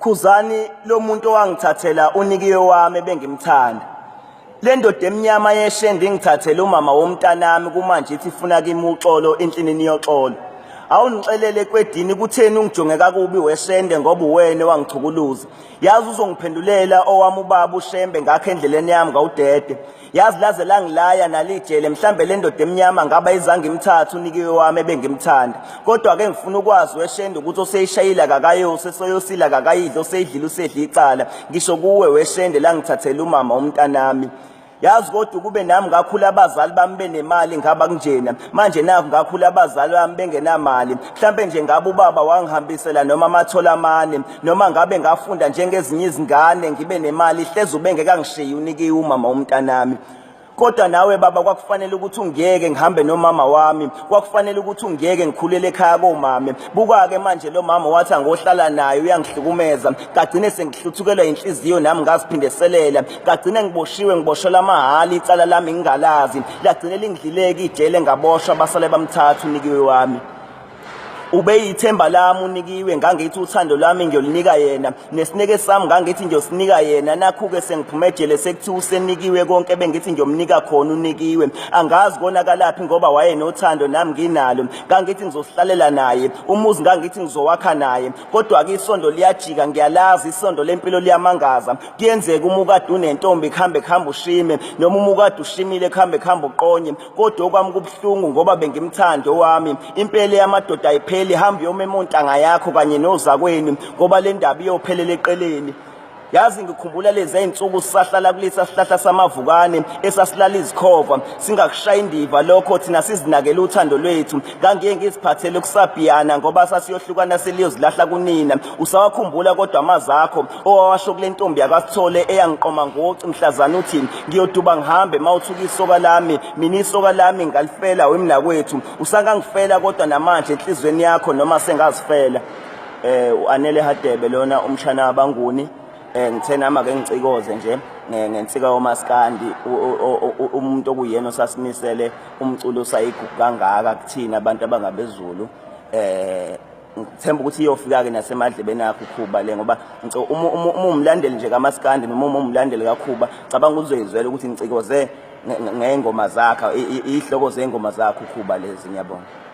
Khuzani lo muntu owangithathela unikiwe wami bengimthanda. Le ndoda emnyama yeshende ingithathela umama womntanami kumanje ithi ifuna kimi uxolo enhlinini yoxolo. Awungixelele kwedini kutheni ungijonge kakubi weshende ngoba uwena wangichukuluza. Yazi uzongiphendulela owami ubaba uShembe ngakho endleleni yami ngawudede. Yazi laze langilaya nalijele mhlambe le ndoda emnyama ngaba izange imthatha unikiwe wami bengimthanda. Kodwa ke ngifuna ukwazi weshende ukuthi oseyishayila kakayose soyosila kakayidlo seyidlile usedla icala. Ngisho kuwe weshende la ngithathela umama womntanami. Yazi kodwa kube nami ngakhula abazali bami benemali ngaba kunjena manje naku ngakhula abazali bami bengenamali mhlambe nje ngabe ubaba wangihambisela noma amathola amane noma ngabe ngafunda njengezinye izingane ngibe nemali hleze ubengeka ngishiye unikiwe umama womntanami. Kodwa nawe baba kwakufanele ukuthi ungiyeke ngihambe nomama wami, kwakufanele ukuthi ungiyeke ngikhulele ekhaya komama. Buka-ke manje lo mama wathi angohlala naye uyangihlukumeza, kagcine sengihluthukelwa inhliziyo nami ngaziphindeselela, kagcine ngiboshelwa amahhala icala lami ngingalazi, lagcine lingidlileka ijele ngaboshwa basale bamthatha unikiwe wami. Ube yithemba lami unikiwe ngangithi uthando lwami ngiyolinika yena nesineke sami ngangithi ngiyosinika yena nakho-ke sengiphume ejele sekuthiwa usenikiwe konke bengithi ngiyomnika khona unikiwe angazi konakalaphi ngoba wayenothando nami nginalo ngangithi ngizosihlalela naye umuzi ngangithi ngizowakha naye kodwa-ke isondo liyajika ngiyalazi isondo lempilo liyamangaza kuyenzeka umukade unentombi kuhambe ushime noma umukade ushimile kuhambe uqonye kodwa okwami kubuhlungu ngoba bengimthanda owami impela yamadoda ayipheli hamba yomemontanga yakho kanye nozakwenu ngoba le ndaba iyophelela eqeleni. Yazi ngikhumbula lezi zinsuku sisahlala kulesa sihlahla samavukane esasilala izikhova singakushaya indiva lokho thina sizinakela uthando lwethu ngangiye ngiziphathele kusabhiyana ngoba sasiyohlukana seliyozilahla kunina usawakhumbula kodwa amazakho owawasho kule ntombi yakasithole eyangiqoma ngoci mhlazana uthi ngiyoduba ngihambe mawuthuka isoka lami mina isoka lami ngalifela wemna kwethu usangangifela kodwa namanje enhlizweni yakho noma sengazifela. U-Anele Hadebe lona umshana wabanguni. Ngithena ama ke ngicikoze nje ngensika yomaskandi umuntu okuyena osasimisele umculo sayigugu kangaka kuthina abantu abangabezulu. Ngithemba ukuthi iyofika ke nasemadlebeni akho ukhuba le ngoba uma umlandeli nje kaMaskandi noma uma umlandeli kaKhuba cabanga uzoyizwela ukuthi ngicikoze ngengoma zakhe ihloko zengoma zakhe ukhuba lezi ngiyabonga.